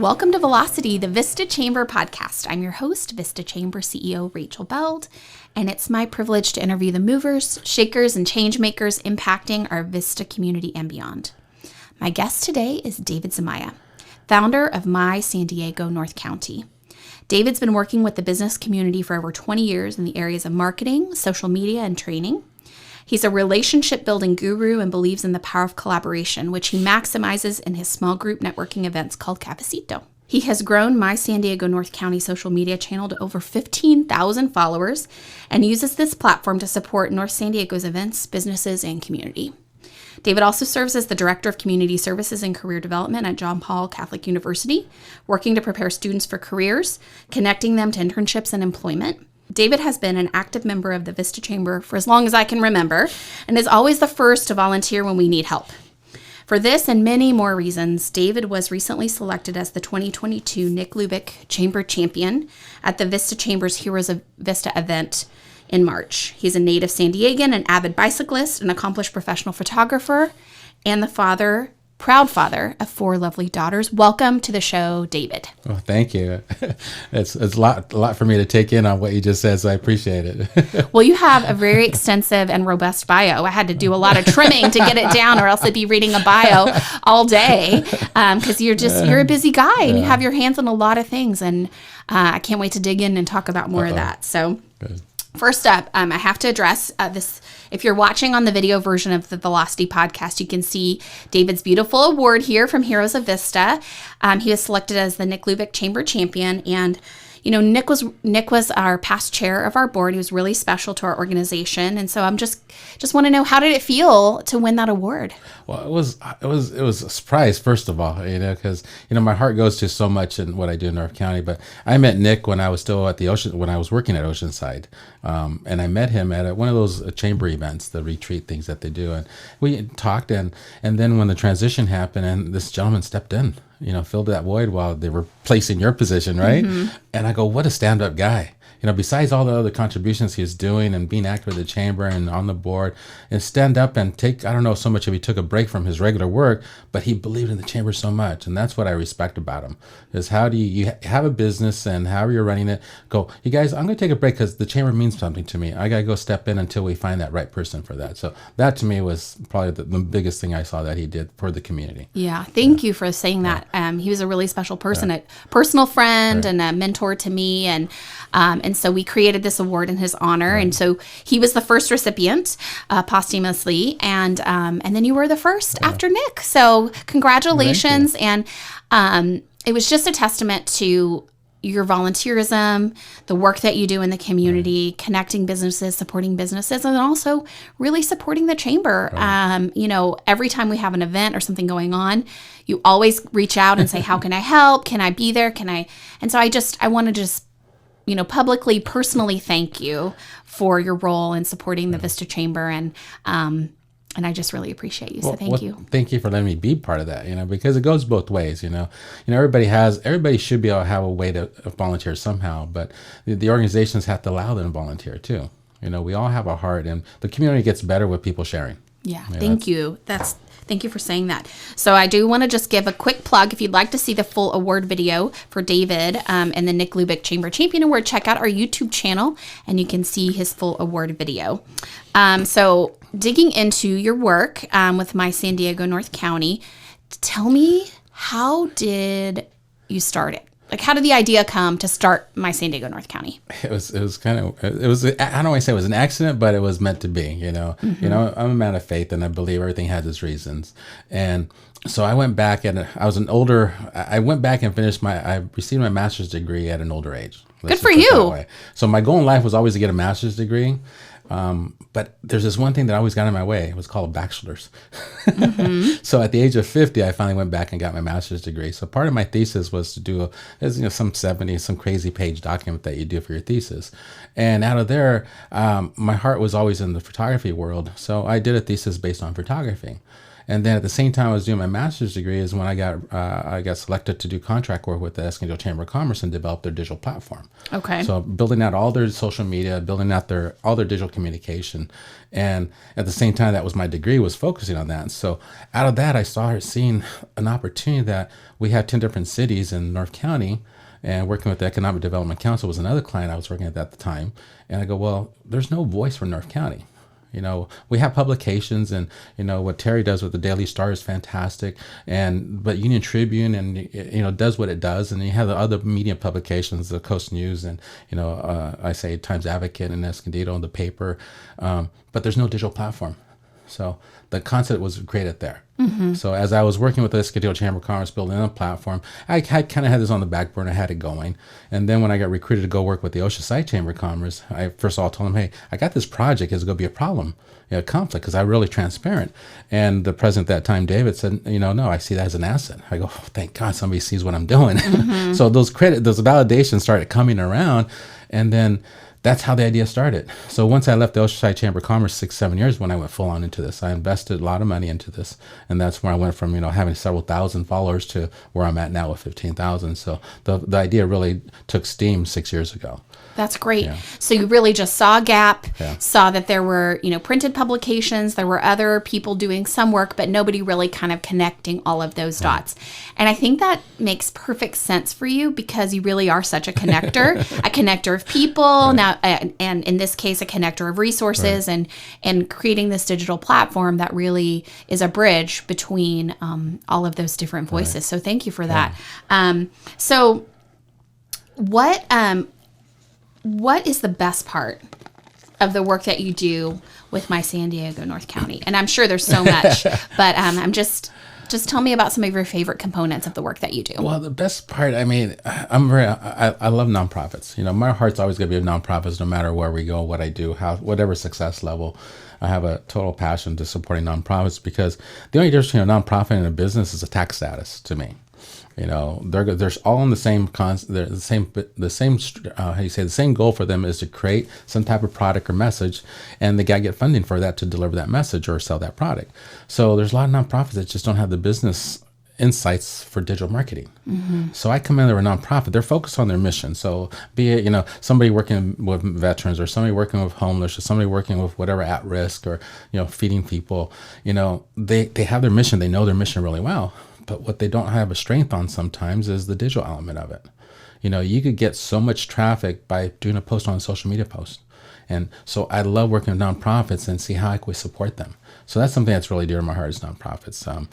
Welcome to Velocity, the Vista Chamber podcast. I'm your host, Vista Chamber CEO Rachel Beld, and it's my privilege to interview the movers, shakers, and change makers impacting our Vista community and beyond. My guest today is David Zumaya, founder of My San Diego North County. David's been working with the business community for over 20 years in the areas of marketing, social media, and training. He's a relationship-building guru and believes in the power of collaboration, which he maximizes in his small group networking events called Cafecito. He has grown My San Diego North County social media channel to over 15,000 followers and uses this platform to support North San Diego's events, businesses, and community. David also serves as the Director of Community Services and Career Development at John Paul Catholic University, working to prepare students for careers, connecting them to internships and employment. David has been an active member of the Vista Chamber for as long as I can remember, and is always the first to volunteer when we need help. For this and many more reasons, David was recently selected as the 2022 Nick Ljubic Chamber Champion at the Vista Chamber's Heroes of Vista event in March. He's a native San Diegan, an avid bicyclist, an accomplished professional photographer, and the proud father of 4 lovely daughters. Welcome to the show, David. Oh, thank you. It's a lot for me to take in on what you just said, so I appreciate it. Well, you have a very extensive and robust bio. I had to do a lot of trimming to get it down, or else I'd be reading a bio all day, because you're a busy guy and you have your hands on a lot of things, and I can't wait to dig in and talk about more of that. So. Good. First up, I have to address this. If you're watching on the video version of the Velocity podcast, you can see David's beautiful award here from Heroes of Vista. He was selected as the Nick Ljubic Chamber Champion, and Nick was our past chair of our board. He was really special to our organization, and so I'm just want to know, how did it feel to win that award? Well, it was a surprise, first of all, because my heart goes to so much in what I do in North County. But I met Nick when I was still at when I was working at Oceanside, and I met him at one of those chamber events, the retreat things that they do, and we talked, and then when the transition happened, and this gentleman stepped in, filled that void while they were placing your position, right? Mm-hmm. And I go, what a stand-up guy. Besides all the other contributions he's doing and being active with the chamber and on the board, and stand up and take, I don't know so much if he took a break from his regular work, but he believed in the chamber so much. And that's what I respect about him, is how do you have a business, and how you're running it, go, you guys, I'm going to take a break because the chamber means something to me. I got to go step in until we find that right person for that. So that to me was probably the biggest thing I saw that he did for the community. Yeah. Thank you for saying that. He was a really special person, a personal friend and a mentor to me. And so we created this award in his honor. Right. And so he was the first recipient posthumously. And then you were the first after Nick. So congratulations. And it was just a testament to your volunteerism, the work that you do in the community, connecting businesses, supporting businesses, and also really supporting the chamber. Right. Every time we have an event or something going on, you always reach out and say, how can I help? Can I be there? And so I want to just publicly, personally thank you for your role in supporting the Vista Chamber, and I just really appreciate you. So thank you. Thank you for letting me be part of that, because it goes both ways, everybody should be able to have a way to volunteer somehow, but the organizations have to allow them to volunteer too. We all have a heart, and the community gets better with people sharing. Yeah. Thank you. Thank you for saying that. So I do want to just give a quick plug. If you'd like to see the full award video for David and the Nick Ljubic Chamber Champion Award, check out our YouTube channel, and you can see his full award video. So digging into your work with My San Diego North County, tell me, how did you start it? Like, how did the idea come to start My San Diego North County? It was I don't want to say it was an accident, but it was meant to be, Mm-hmm. I'm a man of faith, and I believe everything has its reasons. And so I went back, and I went back and I received my master's degree at an older age. Good for you. So my goal in life was always to get a master's degree. But there's this one thing that always got in my way. It was called a bachelor's. Mm-hmm. So at the age of 50, I finally went back and got my master's degree. So part of my thesis was to do some crazy page document that you do for your thesis. And out of there, my heart was always in the photography world. So I did a thesis based on photography. And then at the same time I was doing my master's degree is when I got selected to do contract work with the Cafecito Chamber of Commerce and develop their digital platform. Okay. So building out all their social media, building out all their digital communication. And at the same time, that was my degree, was focusing on that. And so out of that, I started seeing an opportunity that we had 10 different cities in North County, and working with the Economic Development Council was another client I was working at the time. And I go, well, there's no voice for North County. We have publications, and what Terry does with the Daily Star is fantastic, but Union Tribune and does what it does, and you have the other media publications, the Coast News, and I say Times Advocate and Escondido and the paper, but there's no digital platform. So the concept was created there. Mm-hmm. So as I was working with the Escondido Chamber of Commerce, building a platform, I kind of had this on the back burner, had it going. And then when I got recruited to go work with the Oceanside Chamber of Commerce, I first of all told them, hey, I got this project. Is it going to be a problem, a conflict? Because I'm really transparent. And the president at that time, David, said, no, I see that as an asset. I go, oh, thank God somebody sees what I'm doing. Mm-hmm. So those validations started coming around. And then that's how the idea started. So once I left the Oceanside Chamber of Commerce 6-7 years when I went full on into this, I invested a lot of money into this. And that's where I went from, having several thousand followers to where I'm at now with 15,000. So the idea really took steam 6 years ago. That's great. Yeah. So you really just saw a gap, Yeah. saw that there were, printed publications, there were other people doing some work, but nobody really kind of connecting all of those dots. And I think that makes perfect sense for you because you really are such a connector, a connector of people, now, and in this case, a connector of resources, and creating this digital platform that really is a bridge between all of those different voices. Right. So thank you for that. So what is the best part of the work that you do with My San Diego, North County? And I'm sure there's so much, but I'm just tell me about some of your favorite components of the work that you do. Well, the best part, I love nonprofits. My heart's always going to be with nonprofits, no matter where we go, what I do, whatever success level. I have a total passion to supporting nonprofits because the only difference between a nonprofit and a business is a tax status to me. They're all in the same the same goal for them is to create some type of product or message, and they got to get funding for that to deliver that message or sell that product. So there's a lot of nonprofits that just don't have the business insights for digital marketing. Mm-hmm. So I come in there with a nonprofit. They're focused on their mission. So be it, somebody working with veterans or somebody working with homeless or somebody working with whatever at risk or, feeding people, they have their mission. They know their mission really well. But what they don't have a strength on sometimes is the digital element of it. You could get so much traffic by doing a post on a social media post. And so I love working with nonprofits and see how I can support them. So that's something that's really dear to my heart is nonprofits. So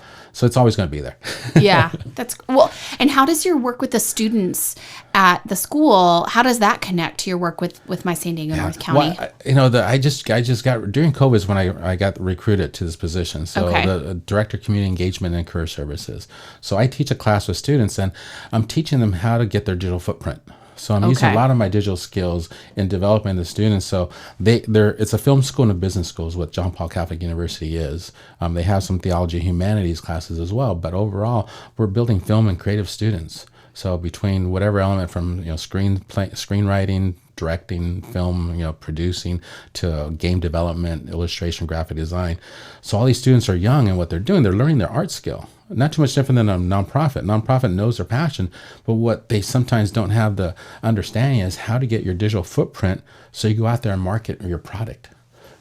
it's always going to be there. Yeah, that's well. And how does your work with the students at the school? How does that connect to your work with My San Diego, North County? Well, I just got during COVID is when I got recruited to this position. So Okay. the director of community engagement and career services. So I teach a class with students, and I'm teaching them how to get their digital footprint. So I'm using a lot of my digital skills in developing the students. So it's a film school and a business school is what John Paul Catholic University is. They have some theology and humanities classes as well. But overall, we're building film and creative students. So between whatever element from screenwriting, directing, film, producing, to game development, illustration, graphic design. So all these students are young, and what they're doing, they're learning their art skill. Not too much different than a nonprofit. Nonprofit knows their passion, but what they sometimes don't have the understanding is how to get your digital footprint so you go out there and market your product.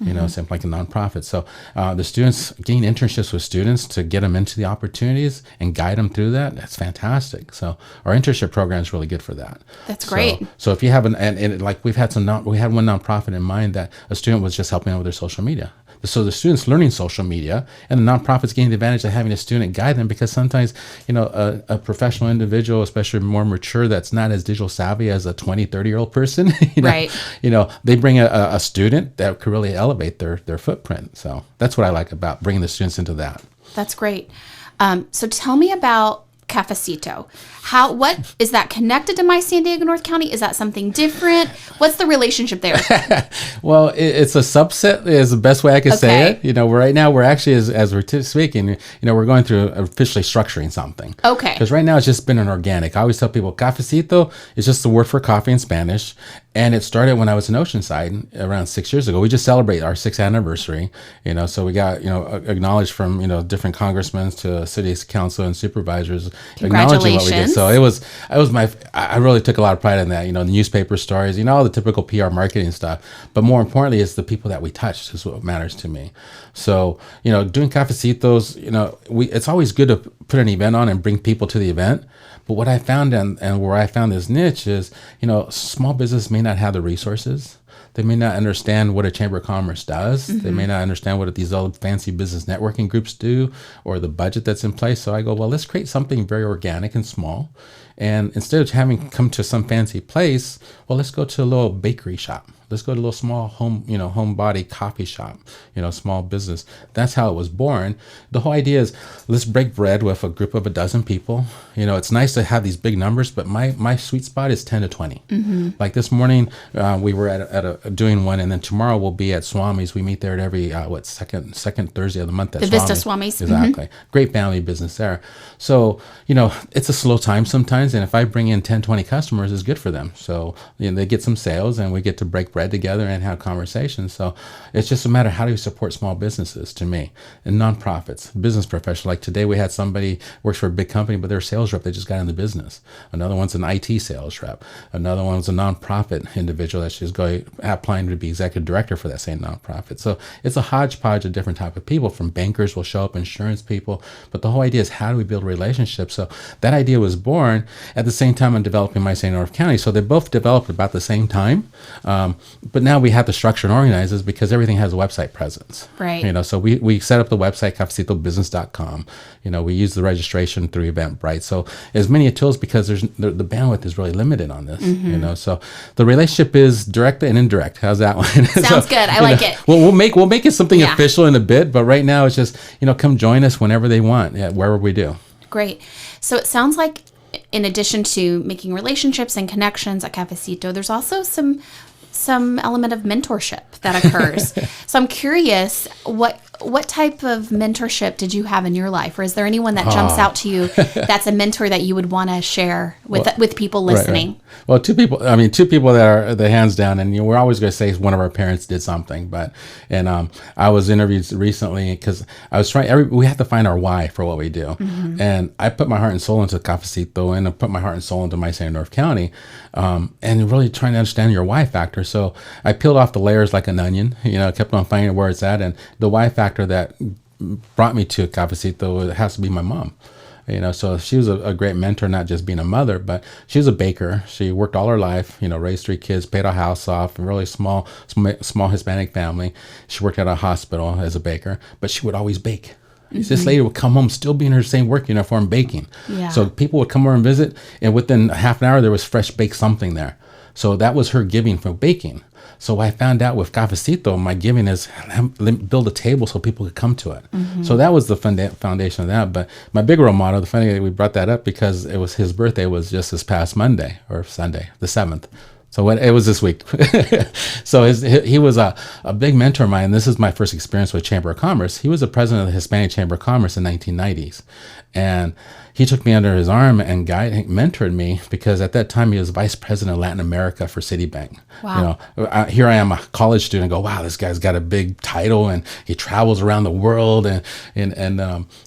Something like a nonprofit. So the students getting internships with students to get them into the opportunities and guide them through that, that's fantastic. So our internship program is really good for that. That's great. So if you have we had one nonprofit in mind that a student was just helping out with their social media. So the students learning social media, and the nonprofits getting the advantage of having a student guide them, because sometimes, a professional individual, especially more mature, that's not as digital savvy as a 20, 30-year-old person, Right. They bring a student that could really elevate their footprint. So that's what I like about bringing the students into that. That's great. So tell me about Cafecito. What is that connected to My San Diego North County? Is that something different? What's the relationship there? Well, it's a subset is the best way I could say it. Right now we're actually, as we're speaking, we're going through officially structuring something. Okay. Because right now it's just been an organic. I always tell people Cafecito is just the word for coffee in Spanish. And it started when I was in Oceanside around 6 years ago. We just celebrate our 6th anniversary, so we got, acknowledged from, different congressmen to city council and supervisors acknowledging what we did. So I really took a lot of pride in that, the newspaper stories, all the typical PR marketing stuff. But more importantly, it's the people that we touched is what matters to me. So, doing Cafecitos, it's always good to put an event on and bring people to the event. But what I found and where I found this niche is, small business may not have the resources. They may not understand what a chamber of commerce does. Mm-hmm. They may not understand what these old fancy business networking groups do or the budget that's in place. So I go, well, let's create something very organic and small. And instead of having come to some fancy place, well, let's go to a little bakery shop. Let's go to a little small homebody coffee shop, small business. That's how it was born. The whole idea is let's break bread with a group of a dozen people. It's nice to have these big numbers, but my sweet spot is 10 to 20. Mm-hmm. Like this morning, we were at doing one, and then tomorrow we'll be at Swami's. We meet there at every, second Thursday of the month at the Vista Swami's. Exactly. Mm-hmm. Great family business there. So, it's a slow time sometimes, and if I bring in 10, 20 customers, it's good for them. So, they get some sales, and we get to break bread together and have conversations. So it's just a matter of how do you support small businesses to me and nonprofits, business professionals. Like today we had somebody works for a big company, but they're a sales rep. They just got in the business. Another one's an IT sales rep. Another one's a nonprofit individual that's just applying to be executive director for that same nonprofit. So it's a hodgepodge of different type of people. From bankers will show up, insurance people. But the whole idea is how do we build relationships? So that idea was born at the same time I'm developing My San Diego North County. So they both developed about the same time. But now we have to structure and organize this because everything has a website presence. Right. So we set up the website, cafecitobusiness.com. We use the registration through Eventbrite. So as many tools because the bandwidth is really limited on this. Mm-hmm. So the relationship is direct and indirect. How's that one? Sounds good. I like it. Well, we'll make it something official in a bit, but right now it's just, come join us whenever they want, wherever we do. Great. So it sounds like in addition to making relationships and connections at Cafecito, there's also some element of mentorship that occurs. So I'm curious, what type of mentorship did you have in your life? Or is there anyone that jumps out to you that's a mentor that you would want to share with people listening? Right. Well, two people that are the hands down, and we're always going to say one of our parents did something, I was interviewed recently because I was we have to find our why for what we do. Mm-hmm. And I put my heart and soul into Cafecito and I put my heart and soul into My San Diego North County, and really trying to understand your why factor. So I peeled off the layers like an onion, kept on finding where it's at. And the why factor that brought me to Cafecito has to be my mom. So she was a great mentor, not just being a mother, but she was a baker. She worked all her life, raised 3 kids, paid our house off, a really small Hispanic family. She worked at a hospital as a baker, but she would always bake. Mm-hmm. This lady would come home still be in her same work uniform baking. Yeah. So people would come over and visit, and within half an hour, there was fresh baked something there. So that was her giving for baking. So I found out with Cafecito, my giving is build a table so people could come to it. Mm-hmm. So that was the foundation of that. But my big role model, the funny thing we brought that up because it was his birthday was just this past Monday or Sunday, the 7th. So it was this week. So he was a big mentor of mine. This is my first experience with Chamber of Commerce. He was the president of the Hispanic Chamber of Commerce in the 1990s. And he took me under his arm and mentored me because at that time he was vice president of Latin America for Citibank. Wow. Here I am, a college student, go, wow, this guy's got a big title and he travels around the world. And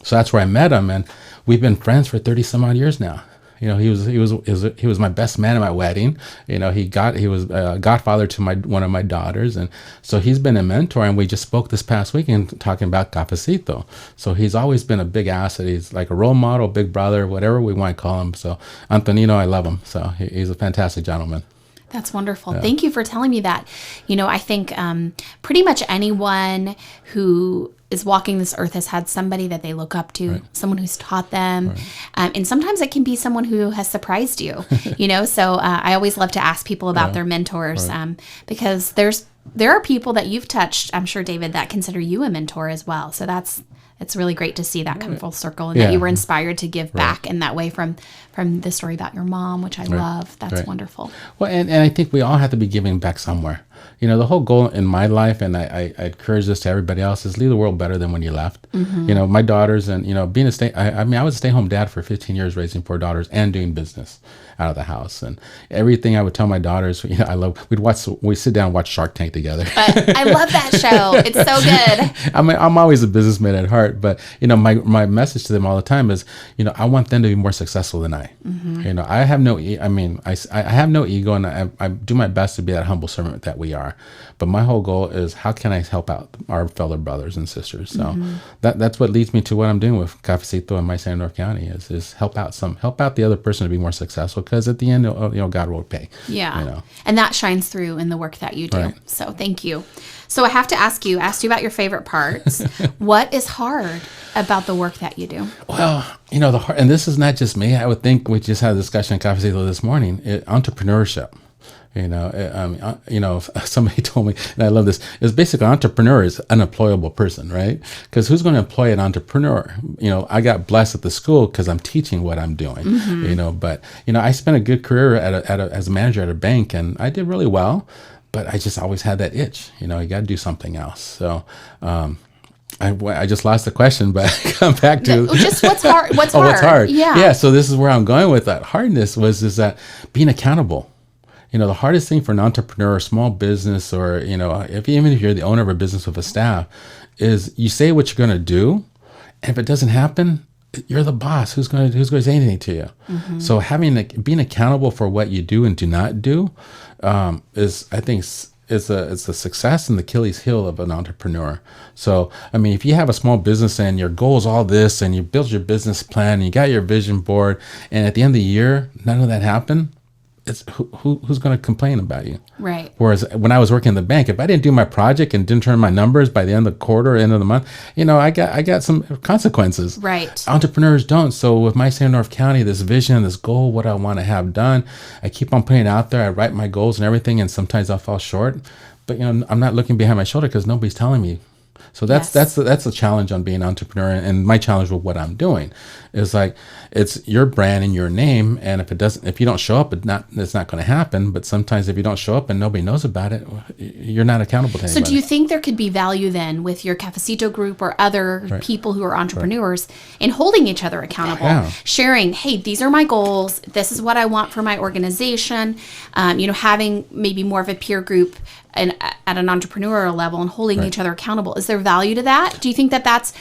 so that's where I met him. And we've been friends for 30 some odd years now. He was my best man at my wedding. He was a godfather to one of my daughters, and so he's been a mentor. And we just spoke this past weekend talking about Cafecito. So he's always been a big asset. He's like a role model, big brother, whatever we want to call him. So Antonino, I love him. So he's a fantastic gentleman. That's wonderful. Yeah. Thank you for telling me that. I think pretty much anyone who is walking this earth has had somebody that they look up to, right. Someone who's taught them. Right. And sometimes it can be someone who has surprised you, So I always love to ask people about their mentors because there are people that you've touched, I'm sure, David, that consider you a mentor as well. So that's It's really great to see that come full circle, and that you were inspired to give back in that way from the story about your mom, which I love. That's wonderful. Well, and I think we all have to be giving back somewhere. You know, the whole goal in my life, and I encourage this to everybody else, is leave the world better than when you left. You know, my daughters, and, you know, being I was a stay-home dad for 15 years, raising 4 daughters and doing business out of the house. And everything I would tell my daughters, you know, we sit down and watch Shark Tank together. I love that show. It's so good. I'm always a businessman at heart, but, you know, my message to them all the time is, you know, I want them to be more successful than I. You know, I have no ego, and I do my best to be that humble servant that we are. But my whole goal is, how can I help out our fellow brothers and sisters? So that's what leads me to what I'm doing with Cafecito in my San North County is help out the other person to be more successful, because at the end, you know, God will pay. Yeah. You know? And that shines through in the work that you do. Right. So thank you. So I have to ask you about your favorite parts. What is hard about the work that you do? Well, you know, and this is not just me. I would think we just had a discussion in Cafecito this morning, entrepreneurship. You know, somebody told me, and I love this, is basically entrepreneur is an unemployable person, right? Because who's going to employ an entrepreneur? You know, I got blessed at the school because I'm teaching what I'm doing, you know, but, you know, I spent a good career as a manager at a bank, and I did really well, but I just always had that itch, you know, you got to do something else. So, I just lost the question, but I come back to just what's hard. What's hard? Yeah. So this is where I'm going with that hardness is that being accountable. You know, the hardest thing for an entrepreneur, a small business, or, you know, even if you're the owner of a business with a staff, is you say what you're going to do, and if it doesn't happen, you're the boss. Who's going to say anything to you? So being accountable for what you do and do not do is, I think, it's a success and the Achilles heel of an entrepreneur. So, I mean, if you have a small business and your goal is all this, and you build your business plan, and you got your vision board, and at the end of the year, none of that happened, it's who's going to complain about you? Right. Whereas when I was working in the bank, if I didn't do my project and didn't turn my numbers by the end of the quarter, end of the month, you know, I got some consequences. Right. Entrepreneurs don't. So with my San North County, this vision, this goal, what I want to have done, I keep on putting it out there. I write my goals and everything, and sometimes I'll fall short. But, you know, I'm not looking behind my shoulder because nobody's telling me. So that's the challenge on being an entrepreneur, and my challenge with what I'm doing is like, it's your brand and your name, and if you don't show up, it's not going to happen. But sometimes if you don't show up and nobody knows about it, you're not accountable to anybody. So do you think there could be value then with your Cafecito group or other people who are entrepreneurs in holding each other accountable, sharing, hey, these are my goals, this is what I want for my organization, you know, having maybe more of a peer group and at an entrepreneurial level and holding each other accountable? Is there value to that? Do you think that's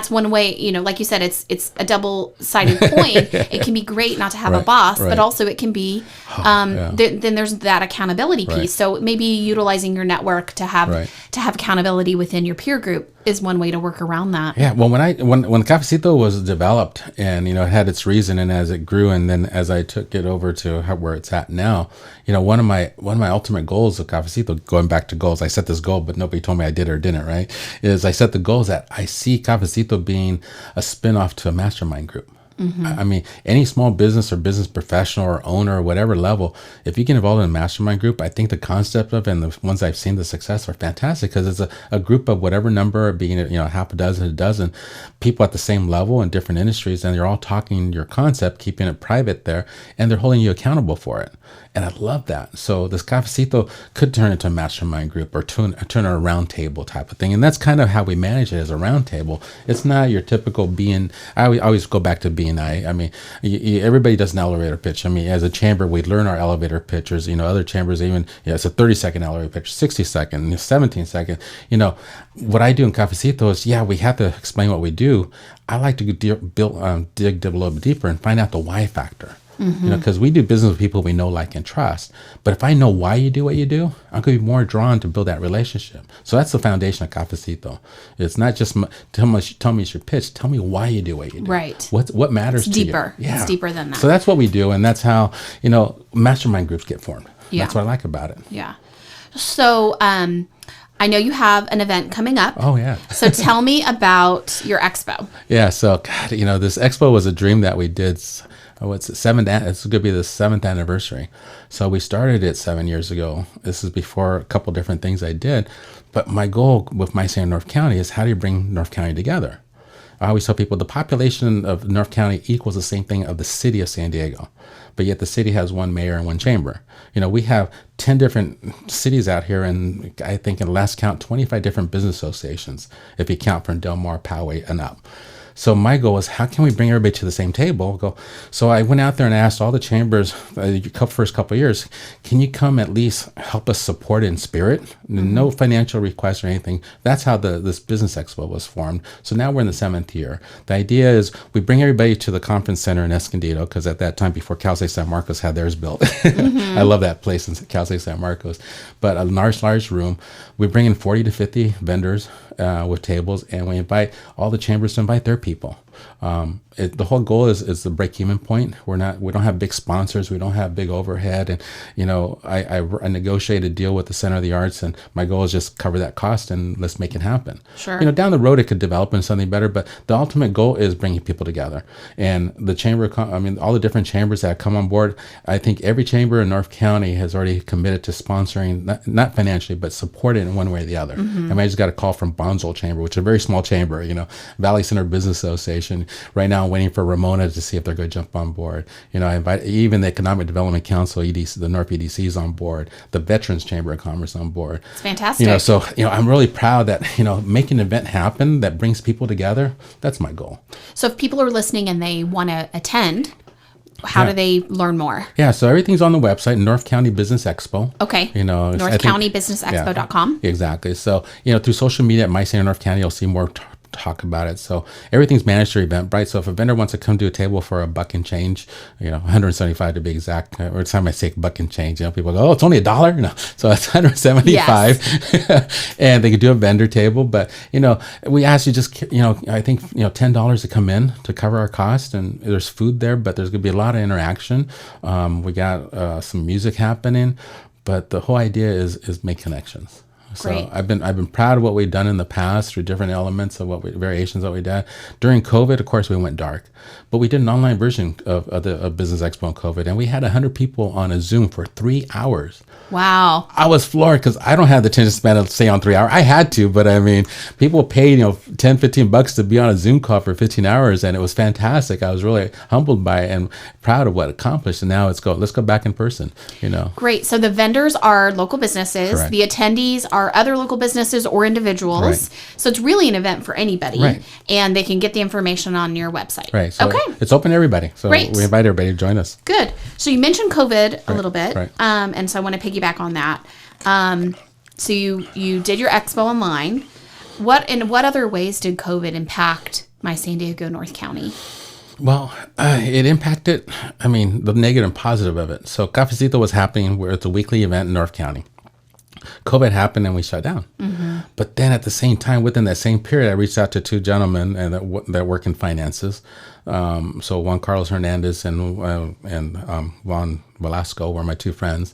one way, you know, like you said, it's a double-sided coin. It can be great not to have a boss, but also it can be, then there's that accountability piece. So maybe utilizing your network to have accountability within your peer group is one way to work around that. Yeah. Well, when Cafecito was developed, and, you know, it had its reason, and as it grew, and then as I took it over to where it's at now, you know, one of my ultimate goals of Cafecito, going back to goals, I set this goal, but nobody told me I did or didn't, right? Is I set the goals that I see Cafecito being a spinoff to a mastermind group. I mean, any small business or business professional or owner or whatever level, if you get involved in a mastermind group, I think the concept of it and the ones I've seen the success are fantastic, because it's a group of whatever number, being, you know, half a dozen people at the same level in different industries, and you're all talking your concept, keeping it private there, and they're holding you accountable for it. And I love that. So this Cafecito could turn into a mastermind group or turn a round table type of thing. And that's kind of how we manage it, as a round table. It's not your typical B&I. I always go back to B&I. I mean, everybody does an elevator pitch. I mean, as a chamber, we learn our elevator pitches. You know, other chambers even, it's a 30-second elevator pitch, 60-second, 17-second. You know, what I do in Cafecito is, we have to explain what we do. I like to dig a little bit deeper and find out the why factor. You know, because we do business with people we know, like, and trust. But if I know why you do what you do, I'm going to be more drawn to build that relationship. So that's the foundation of Cafecito. It's not just tell me your pitch. Tell me why you do what you do. Right. What matters to deeper. you. It's deeper than that. So that's what we do, and that's how, you know, mastermind groups get formed. Yeah. That's what I like about it. Yeah. So I know you have an event coming up. Oh, yeah. So tell me about your expo. Yeah. So, God, you know, this expo was a dream that we did. It's going to be the 7th anniversary. So we started it 7 years ago. This is before a couple different things I did. But my goal with my San North County is, how do you bring North County together? I always tell people the population of North County equals the same thing of the city of San Diego, but yet the city has one mayor and one chamber. We have 10 different cities out here, and I think in the last count, 25 different business associations, if you count from Del Mar, Poway, and up. So my goal is, how can we bring everybody to the same table? So I went out there and asked all the chambers the first couple of years, can you come at least help us support in spirit? Mm-hmm. No financial request or anything. That's how this business expo was formed. So now we're in the 7th year. The idea is we bring everybody to the conference center in Escondido, because at that time, before Cal State San Marcos had theirs built. Mm-hmm. I love that place in Cal State San Marcos. But a large room. We bring in 40 to 50 vendors with tables, and we invite all the chambers to invite their people. The whole goal is the break-even point. We don't have big sponsors. We don't have big overhead. And, I negotiate a deal with the Center of the Arts, and my goal is just cover that cost and let's make it happen. Sure. Down the road it could develop into something better, but the ultimate goal is bringing people together. And the chamber, all the different chambers that come on board, I think every chamber in North County has already committed to sponsoring, not financially, but supporting in one way or the other. Mm-hmm. I just got a call from Bonzel Chamber, which is a very small chamber, Valley Center Business Association. Right now I'm waiting for Ramona to see if they're going to jump on board. I invite even the Economic Development Council, EDC, the North EDC is on board, the Veterans Chamber of Commerce on board. It's fantastic. So I'm really proud that making an event happen that brings people together. That's my goal. So if people are listening and they want to attend, how do they learn more? Yeah, so everything's on the website, North County Business Expo. Okay. NorthCountyBusinessExpo.com. Exactly. So, through social media at My City North County, you'll see more talk about it. So everything's managed through Eventbrite. So if a vendor wants to come to a table for $1 and change, $175 to be exact, every time I say $1 and change, people go, oh, it's only $1? No. So it's $175. Yes. And they could do a vendor table. But, we ask you just, I think, $10 to come in to cover our cost. And there's food there, but there's going to be a lot of interaction. We got some music happening. But the whole idea is make connections. So Great. I've been proud of what we've done in the past through different elements of variations that we did. During COVID, of course, we went dark, but we did an online version of the Business Expo in COVID, and we had 100 people on a Zoom for 3 hours. Wow. I was floored because I don't have the attention span to stay on 3 hours. I had to, but people paid, $10, $15 to be on a Zoom call for 15 hours, and it was fantastic. I was really humbled by it and proud of what it accomplished. And now let's go back in person, Great. So the vendors are local businesses. Correct. The attendees are other local businesses or individuals. Right. So it's really an event for anybody. Right. And they can get the information on your website. Right. So okay. It's open to everybody. So Great. We invite everybody to join us. Good. So you mentioned COVID a little bit. Right. And so I want to piggyback on that. So you did your expo online. In what other ways did COVID impact My San Diego North County? Well, it impacted, the negative and positive of it. So Cafecito was happening where it's a weekly event in North County. COVID happened and we shut down. Mm-hmm. But then at the same time, within that same period, I reached out to 2 gentlemen that work in finances. So Juan Carlos Hernandez and Juan Velasco were my 2 friends.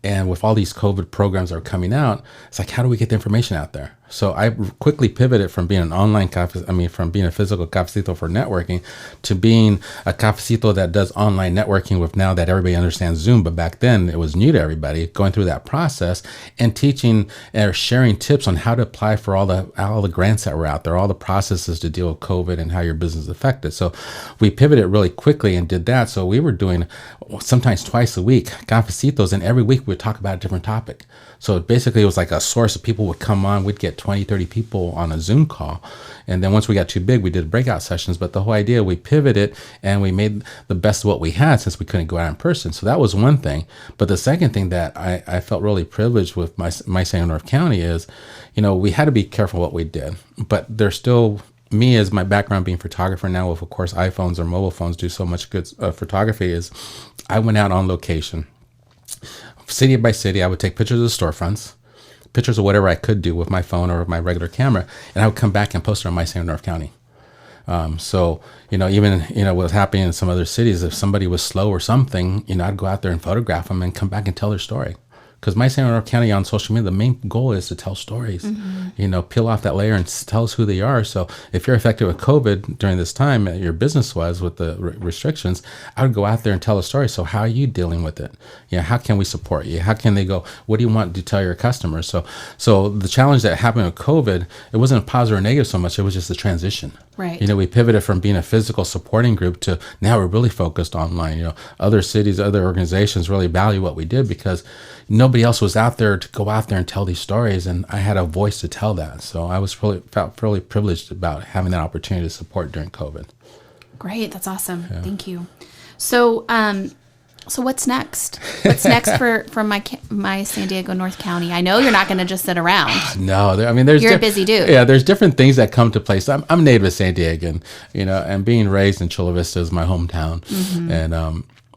And with all these COVID programs that are coming out, it's like, how do we get the information out there? So I quickly pivoted from being an online from being a physical Cafecito for networking to being a Cafecito that does online networking with now that everybody understands Zoom. But back then it was new to everybody, going through that process and teaching or sharing tips on how to apply for all the grants that were out there, all the processes to deal with COVID and how your business is affected. So we pivoted really quickly and did that. So we were doing sometimes twice a week Cafecitos, and every week we would talk about a different topic. So basically it was like a source of people would come on. We'd get 20, 30 people on a Zoom call. And then once we got too big, we did breakout sessions. But the whole idea, we pivoted and we made the best of what we had since we couldn't go out in person. So that was one thing. But the second thing that I felt really privileged with my San Diego North County is, we had to be careful what we did. But there's still, me as my background being photographer now with, of course, iPhones or mobile phones do so much good photography, is I went out on location. City by city, I would take pictures of the storefronts, pictures of whatever I could do with my phone or my regular camera, and I would come back and post it on My San Diego North County. So, even, what's happening in some other cities, if somebody was slow or something, I'd go out there and photograph them and come back and tell their story. Because My San Diego North County on social media, the main goal is to tell stories, peel off that layer and tell us who they are. So if you're affected with COVID during this time, your business was with the restrictions, I would go out there and tell a story. So how are you dealing with it? How can we support you? How can they go, what do you want to tell your customers? So the challenge that happened with COVID, it wasn't a positive or negative so much, it was just the transition. Right. We pivoted from being a physical supporting group to now we're really focused online. Other cities, other organizations really value what we did because nobody else was out there to go out there and tell these stories, and I had a voice to tell that. So I felt really privileged about having that opportunity to support during COVID. Great, that's awesome. Yeah. Thank you. So, so what's next? What's next for my San Diego North County? I know you're not going to just sit around. No, you're a busy dude. Yeah, there's different things that come to place. I'm native San Diegan, and being raised in Chula Vista is my hometown,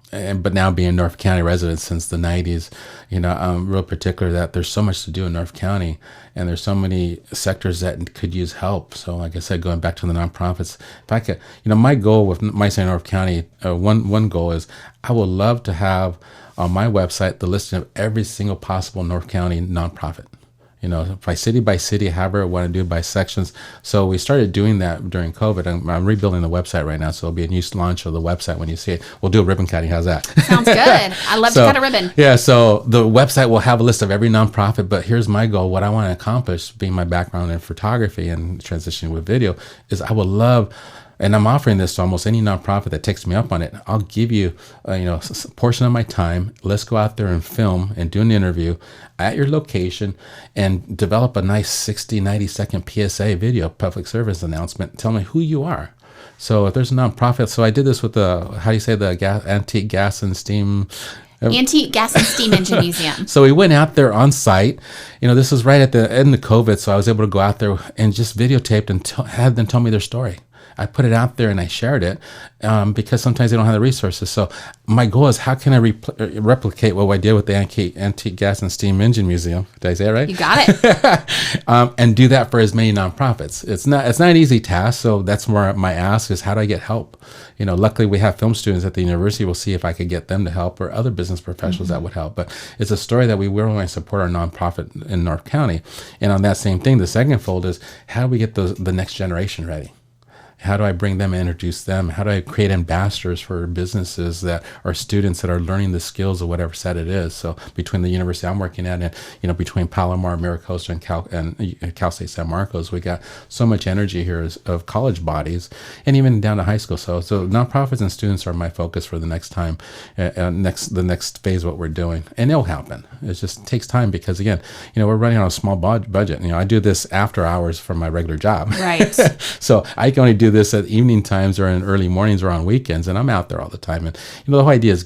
but now being a North County resident since the 90s, I'm real particular that there's so much to do in North County, and there's so many sectors that could use help. So, like I said, going back to the nonprofits, if I could, my goal with my San North County, one goal is I would love to have on my website the listing of every single possible North County nonprofit. By city, however I want to do it by sections. So we started doing that during COVID. I'm rebuilding the website right now, so it'll be a new launch of the website when you see it. We'll do a ribbon cutting. How's that? Sounds good. I love to cut a ribbon. Yeah, so the website will have a list of every nonprofit, but here's my goal. What I want to accomplish, being my background in photography and transitioning with video, is I would love, and I'm offering this to almost any nonprofit that takes me up on it. I'll give you, a portion of my time. Let's go out there and film and do an interview at your location and develop a nice 60, 90-second PSA video, public service announcement. Tell me who you are. So if there's a nonprofit, so I did this with the antique gas and steam engine museum. So we went out there on site. This was right at the end of COVID, so I was able to go out there and just videotaped and have them tell me their story. I put it out there and I shared it because sometimes they don't have the resources. So my goal is how can I replicate what I did with the Antique Gas and Steam Engine Museum? Did I say it right? You got it. And do that for as many nonprofits. It's not an easy task. So that's where my ask is, how do I get help? Luckily we have film students at the university. We'll see if I could get them to help, or other business professionals that would help. But it's a story that we really want to support our nonprofit in North County. And on that same thing, the second fold is how do we get the next generation ready? How do I bring them and introduce them? How do I create ambassadors for businesses that are students that are learning the skills of whatever set it is? So between the university I'm working at and, between Palomar, Maricosta, and Cal State San Marcos, we got so much energy here of college bodies and even down to high school. So nonprofits and students are my focus for the next time, the next phase of what we're doing. And it'll happen. It just takes time because, again, we're running on a small budget. I do this after hours from my regular job. Right. So I can only do this at evening times or in early mornings or on weekends, and I'm out there all the time. And the whole idea is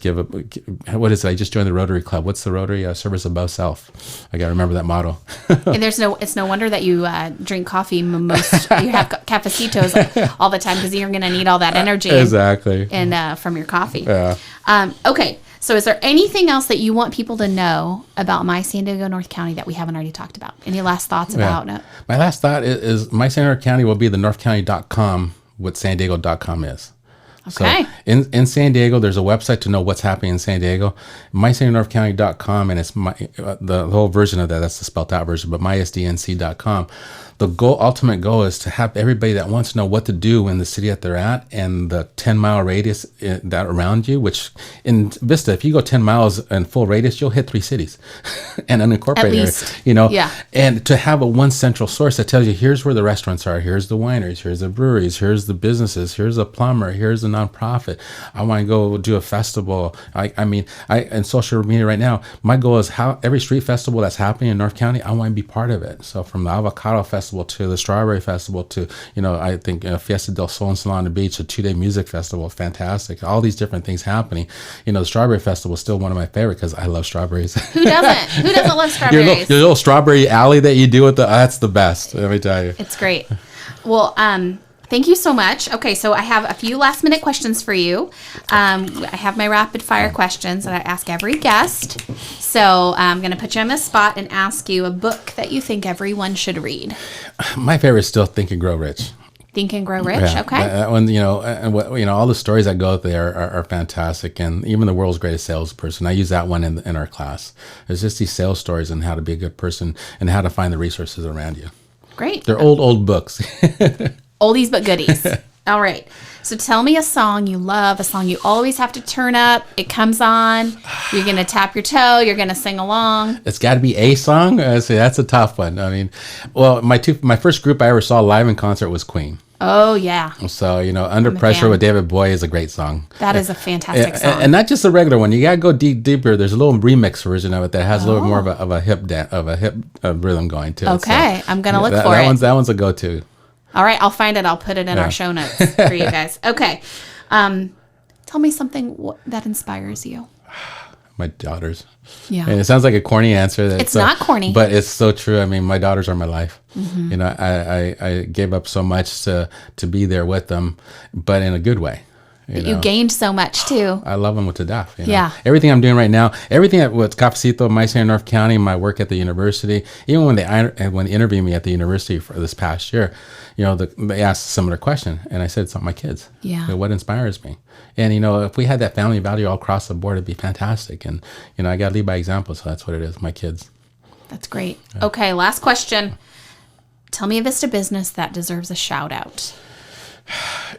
what is it? I just joined the Rotary Club. What's the Rotary? Service above self. I got to remember that motto. And it's no wonder that you drink coffee you have cafecitos all the time, because you're going to need all that energy. Exactly. And from your coffee. Yeah. Okay. So is there anything else that you want people to know about my San Diego North County that we haven't already talked about? Any last thoughts about it? My last thought is my San Diego County will be the northcounty.com, what san diego.com is. Okay. So in San Diego, there's a website to know what's happening in San Diego, mysannorthcounty.com, and it's the whole version of that. That's the spelled out version, but mysdnc.com. The ultimate goal is to have everybody that wants to know what to do in the city that they're at and the 10-mile radius that around you, which in Vista, if you go 10 miles in full radius, you'll hit 3 cities and unincorporated. At least. Yeah. And to have one central source that tells you, here's where the restaurants are, here's the wineries, here's the breweries, here's the businesses, here's a plumber, here's a nonprofit. I want to go do a festival. In social media right now, my goal is how every street festival that's happening in North County, I want to be part of it. So from the Avocado Festival to the Strawberry Festival to, I think Fiesta del Sol in Solana Beach, a 2-day music festival, fantastic. All these different things happening. The Strawberry Festival is still one of my favorite because I love strawberries. Who doesn't? Who doesn't love strawberries? Your little strawberry alley that you do with that's the best. Let me tell you. It's great. Well, thank you so much. Okay, so I have a few last minute questions for you. I have my rapid fire questions that I ask every guest. So I'm going to put you on the spot and ask you a book that you think everyone should read. My favorite is still Think and Grow Rich. Think and Grow Rich. Yeah, okay. That one, and what all the stories that go there are fantastic, and even the world's greatest salesperson. I use that one in our class. It's just these sales stories and how to be a good person and how to find the resources around you. Great. They're old books. Oldies but goodies. All right. So tell me a song you love, a song you always have to turn up. It comes on. You're going to tap your toe. You're going to sing along. It's got to be a song? I say that's a tough one. My first group I ever saw live in concert was Queen. Oh, yeah. So, Under I'm a Pressure fan. with David Bowie is a great song. That is a fantastic song. And not just a regular one. You got to go deeper. There's a little remix version of it that has a little more of a hip rhythm going to it. Okay. I'm going to look for that it. That one's a go-to. All right. I'll find it. I'll put it in our show notes for you guys. Okay. Tell me something that inspires you. My daughters. Yeah. And it sounds like a corny answer. It's not corny. But it's so true. I mean, my daughters are my life. Mm-hmm. I gave up so much to be there with them, but in a good way. You gained so much too. I love them to death. Yeah. Everything I'm doing right now, everything with Cafecito, my city in North County, my work at the university, even when they interviewed me at the university for this past year, they asked a similar question, and I said it's not my kids. Yeah. What inspires me? And if we had that family value all across the board, it'd be fantastic. And I got to lead by example, so that's what it is. My kids. That's great. Yeah. Okay, last question. Tell me a Vista business that deserves a shout out.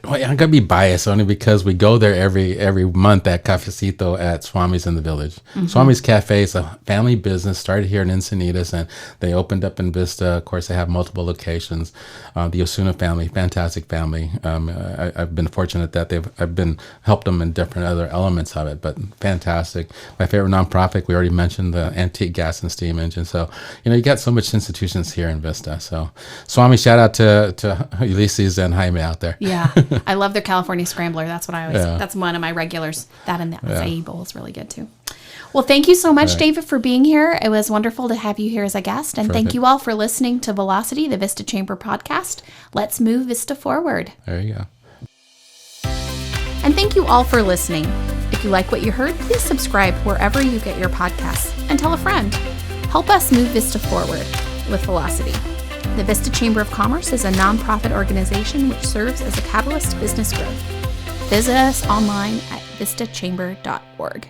Well, I'm gonna be biased only because we go there every month at Cafecito at Swami's in the village. Mm-hmm. Swami's Cafe is a family business, started here in Encinitas, and they opened up in Vista. Of course, they have multiple locations. The Osuna family, fantastic family. I've been fortunate that I've been helped them in different other elements of it, but fantastic. My favorite nonprofit, we already mentioned, the Antique Gas and Steam Engine. So you got so much institutions here in Vista. So Swami, shout out to Ulysses and Jaime out there. Yeah, I love their California Scrambler. That's what I always. Yeah. That's one of my regulars. That and the acai bowl is really good too. Well, thank you so much, David, for being here. It was wonderful to have you here as a guest, and thank you all for listening to Velocity, the Vista Chamber podcast. Let's move Vista forward. There you go. And thank you all for listening. If you like what you heard, please subscribe wherever you get your podcasts and tell a friend. Help us move Vista forward with Velocity. The Vista Chamber of Commerce is a nonprofit organization which serves as a catalyst to business growth. Visit us online at vistachamber.org.